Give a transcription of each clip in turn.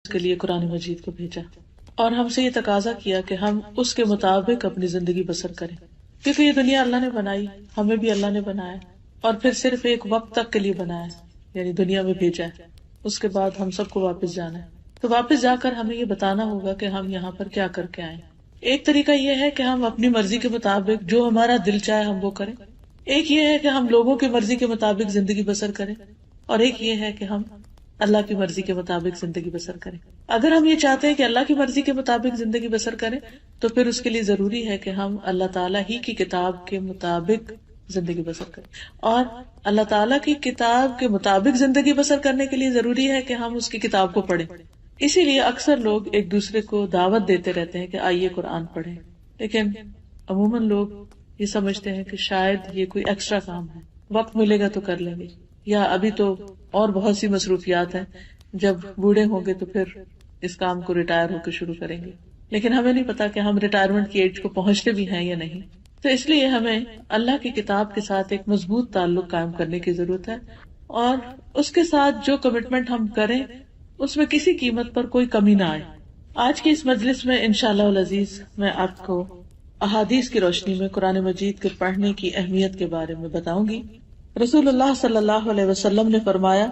کے لیے قرآن مجید کو بھیجا اور ہم سے یہ تقاضا کیا کہ ہم اس کے مطابق اپنی زندگی بسر کریں، کیونکہ یہ دنیا اللہ نے بنائی، ہمیں بھی اللہ نے بنایا اور پھر صرف ایک وقت تک کے لیے بنایا، یعنی دنیا میں بھیجا ہے، اس کے بعد ہم سب کو واپس جانا ہے۔ تو واپس جا کر ہمیں یہ بتانا ہوگا کہ ہم یہاں پر کیا کر کے آئے۔ ایک طریقہ یہ ہے کہ ہم اپنی مرضی کے مطابق جو ہمارا دل چاہے ہم وہ کریں، ایک یہ ہے کہ ہم لوگوں کی مرضی کے مطابق زندگی بسر کریں، اور ایک یہ ہے کہ ہم اللہ کی مرضی کے مطابق زندگی بسر کریں۔ اگر ہم یہ چاہتے ہیں کہ اللہ کی مرضی کے مطابق زندگی بسر کریں تو پھر اس کے لیے ضروری ہے کہ ہم اللہ تعالیٰ ہی کی کتاب کے مطابق زندگی بسر کریں، اور اللہ تعالیٰ کی کتاب کے مطابق زندگی بسر کرنے کے لیے ضروری ہے کہ ہم اس کی کتاب کو پڑھیں۔ اسی لیے اکثر لوگ ایک دوسرے کو دعوت دیتے رہتے ہیں کہ آئیے قرآن پڑھیں، لیکن عموماً لوگ یہ سمجھتے ہیں کہ شاید یہ کوئی ایکسٹرا کام ہے، وقت ملے گا تو کر لیں گے، یا ابھی تو اور بہت سی مصروفیات ہیں، جب بوڑھے ہوں گے تو پھر اس کام کو ریٹائر ہو کے شروع کریں گے۔ لیکن ہمیں نہیں پتا کہ ہم ریٹائرمنٹ کی ایج کو پہنچتے بھی ہیں یا نہیں، تو اس لیے ہمیں اللہ کی کتاب کے ساتھ ایک مضبوط تعلق قائم کرنے کی ضرورت ہے، اور اس کے ساتھ جو کمٹمنٹ ہم کریں اس میں کسی قیمت پر کوئی کمی نہ آئے۔ آج کی اس مجلس میں انشاءاللہ العزیز میں آپ کو احادیث کی روشنی میں قرآن مجید کے پڑھنے کی اہمیت کے بارے میں بتاؤں گی۔ رسول اللہ صلی اللہ علیہ وسلم نے فرمایا،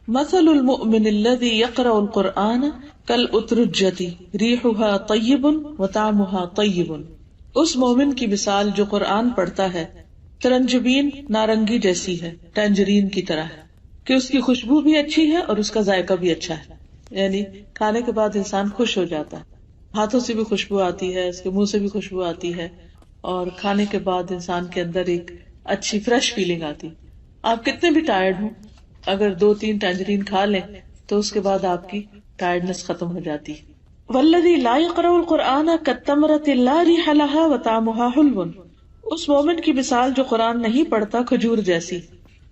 مثل المؤمن الذي يقرأ القرآن كالأترجة ريحها طيب وطعمها طيب۔ اس مومن کی مثال جو قرآن پڑھتا ہے ترنجبین نارنگی جیسی ہے، ٹینجرین کی طرح ہے، کہ اس کی خوشبو بھی اچھی ہے اور اس کا ذائقہ بھی اچھا ہے، یعنی کھانے کے بعد انسان خوش ہو جاتا ہے، ہاتھوں سے بھی خوشبو آتی ہے، اس کے منہ سے بھی خوشبو آتی ہے، اور کھانے کے بعد انسان کے اندر ایک اچھی فریش فیلنگ آتی۔ آپ کتنے بھی ٹائرڈ ہوں، اگر 2-3 ٹینجرین کھا لیں تو اس کے بعد آپ کی ٹائرڈنس ختم ہو جاتی ہے۔ والذی لا یقرأ القرآن کالتمرۃ لا ریح لها وطعمها حلو۔ اس مومن کی مثال جو قرآن نہیں پڑھتا کھجور جیسی،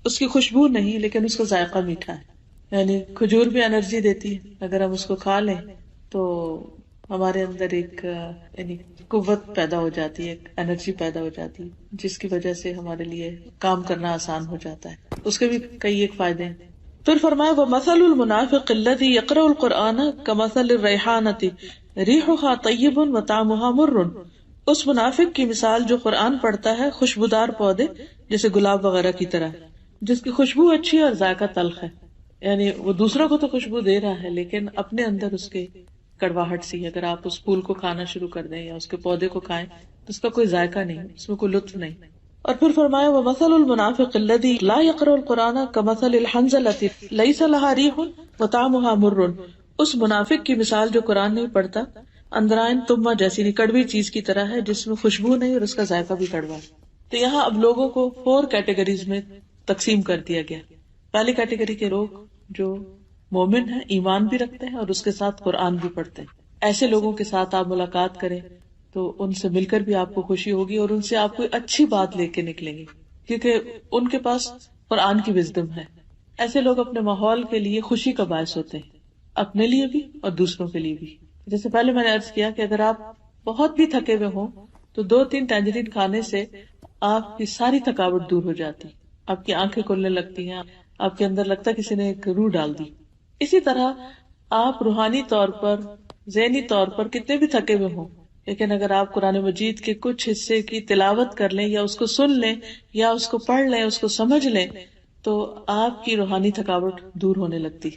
اس کی خوشبو نہیں لیکن اس کا ذائقہ میٹھا ہے، یعنی کھجور بھی انرجی دیتی ہے، اگر ہم اس کو کھا لیں تو ہمارے اندر ایک یعنی قوت پیدا ہو جاتی ہے، ایک انرجی پیدا ہو جاتی ہے، جس کی وجہ سے ہمارے لیے کام کرنا آسان ہو جاتا ہے۔ اس کے بھی کئی ایک فائدے ہیں۔ پھر فرمایا وَمَثَلُ الْمُنَافِقِ الَّذِي يَقْرَأُ الْقُرْآنَ كَمَثَلِ الرَّيْحَانَةِ رِيحُهَا طَيِّبٌ وَطَعْمُهَا مُرٌّ۔ اس منافق کی مثال جو قرآن پڑھتا ہے خوشبودار پودے جیسے گلاب وغیرہ کی طرح، جس کی خوشبو اچھی اور ذائقہ تلخ ہے، یعنی وہ دوسروں کو تو خوشبو دے رہا ہے لیکن اپنے اندر اس کے کڑواہٹ سی ہے۔ اگر آپ اس پھول کو کھانا شروع کر دیں یا اس کے پودے کو کھائیں تو اس کا کوئی ذائقہ نہیں، اس میں کوئی لطف نہیں۔ اور پھر فرمایا وَمَثَلُ الْمُنَافِقِ الَّذِي لَا يَقْرَأُ الْقُرْآنَ كَمَثَلِ الْحَنْظَلَةِ لَيْسَ لَهَا رِيحٌ وَطَعْمُهَا مُرٌّ۔ اس منافق کی مثال جو قرآن نہیں پڑھتا اندرائن تمہ جیسی کڑوی چیز کی طرح ہے، جس میں خوشبو نہیں اور اس کا ذائقہ بھی کڑوا ہے۔ تو یہاں اب لوگوں کو 4 کیٹیگریز میں تقسیم کر دیا گیا۔ پہلی کیٹیگری کے لوگ جو مومن ہیں، ایمان بھی رکھتے ہیں اور اس کے ساتھ قرآن بھی پڑھتے ہیں، ایسے لوگوں کے ساتھ آپ ملاقات کریں تو ان سے مل کر بھی آپ کو خوشی ہوگی اور ان سے آپ کوئی اچھی بات لے کے نکلیں گے، کیونکہ ان کے پاس قرآن کی وزڈم ہے۔ ایسے لوگ اپنے ماحول کے لیے خوشی کا باعث ہوتے ہیں، اپنے لیے بھی اور دوسروں کے لیے بھی۔ جیسے پہلے میں نے عرض کیا کہ اگر آپ بہت بھی تھکے ہوئے ہوں تو 2-3 ٹینجرین کھانے سے آپ کی ساری تھکاوٹ دور ہو جاتی، آپ کی آنکھیں کھلنے لگتی ہیں، آپ کے اندر لگتا ہے کسی نے ایک روح ڈال دی۔ اسی طرح آپ روحانی طور پر، ذہنی طور پر کتنے بھی تھکے ہوئے ہوں، لیکن اگر آپ قرآن مجید کے کچھ حصے کی تلاوت کر لیں یا اس کو سن لیں یا اس کو پڑھ لیں، اس کو سمجھ لیں، تو آپ کی روحانی تھکاوٹ دور ہونے لگتی۔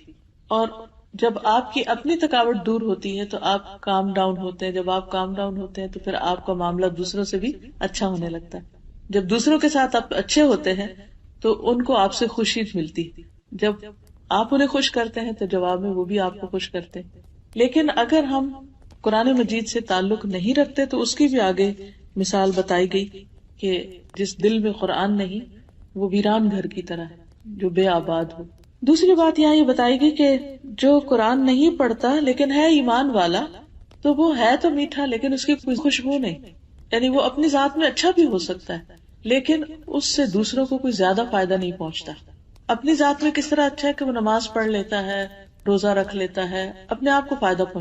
اور جب آپ کی اپنی تھکاوٹ دور ہوتی ہے تو آپ کام ڈاؤن ہوتے ہیں، جب آپ کام ڈاؤن ہوتے ہیں تو پھر آپ کا معاملہ دوسروں سے بھی اچھا ہونے لگتا ہے۔ جب دوسروں کے ساتھ آپ اچھے ہوتے ہیں تو ان کو آپ سے خوشی ملتی، جب آپ انہیں خوش کرتے ہیں تو جواب میں وہ بھی آپ کو خوش کرتے ہیں۔ لیکن اگر ہم قرآن مجید سے تعلق نہیں رکھتے تو اس کی بھی آگے مثال بتائی گئی کہ جس دل میں قرآن نہیں وہ ویران گھر کی طرح ہے جو بے آباد ہو۔ دوسری بات یہاں یہ بتائی گئی کہ جو قرآن نہیں پڑھتا لیکن ہے ایمان والا تو وہ ہے تو میٹھا لیکن اس کی کوئی خوشبو نہیں، یعنی وہ اپنی ذات میں اچھا بھی ہو سکتا ہے لیکن اس سے دوسروں کو کوئی زیادہ فائدہ نہیں پہنچتا۔ اپنی ذات میں کس طرح اچھا ہے کہ وہ نماز پڑھ لیتا ہے، روزہ رکھ لیتا ہے، اپنے آپ کو فائدہ پہنچتا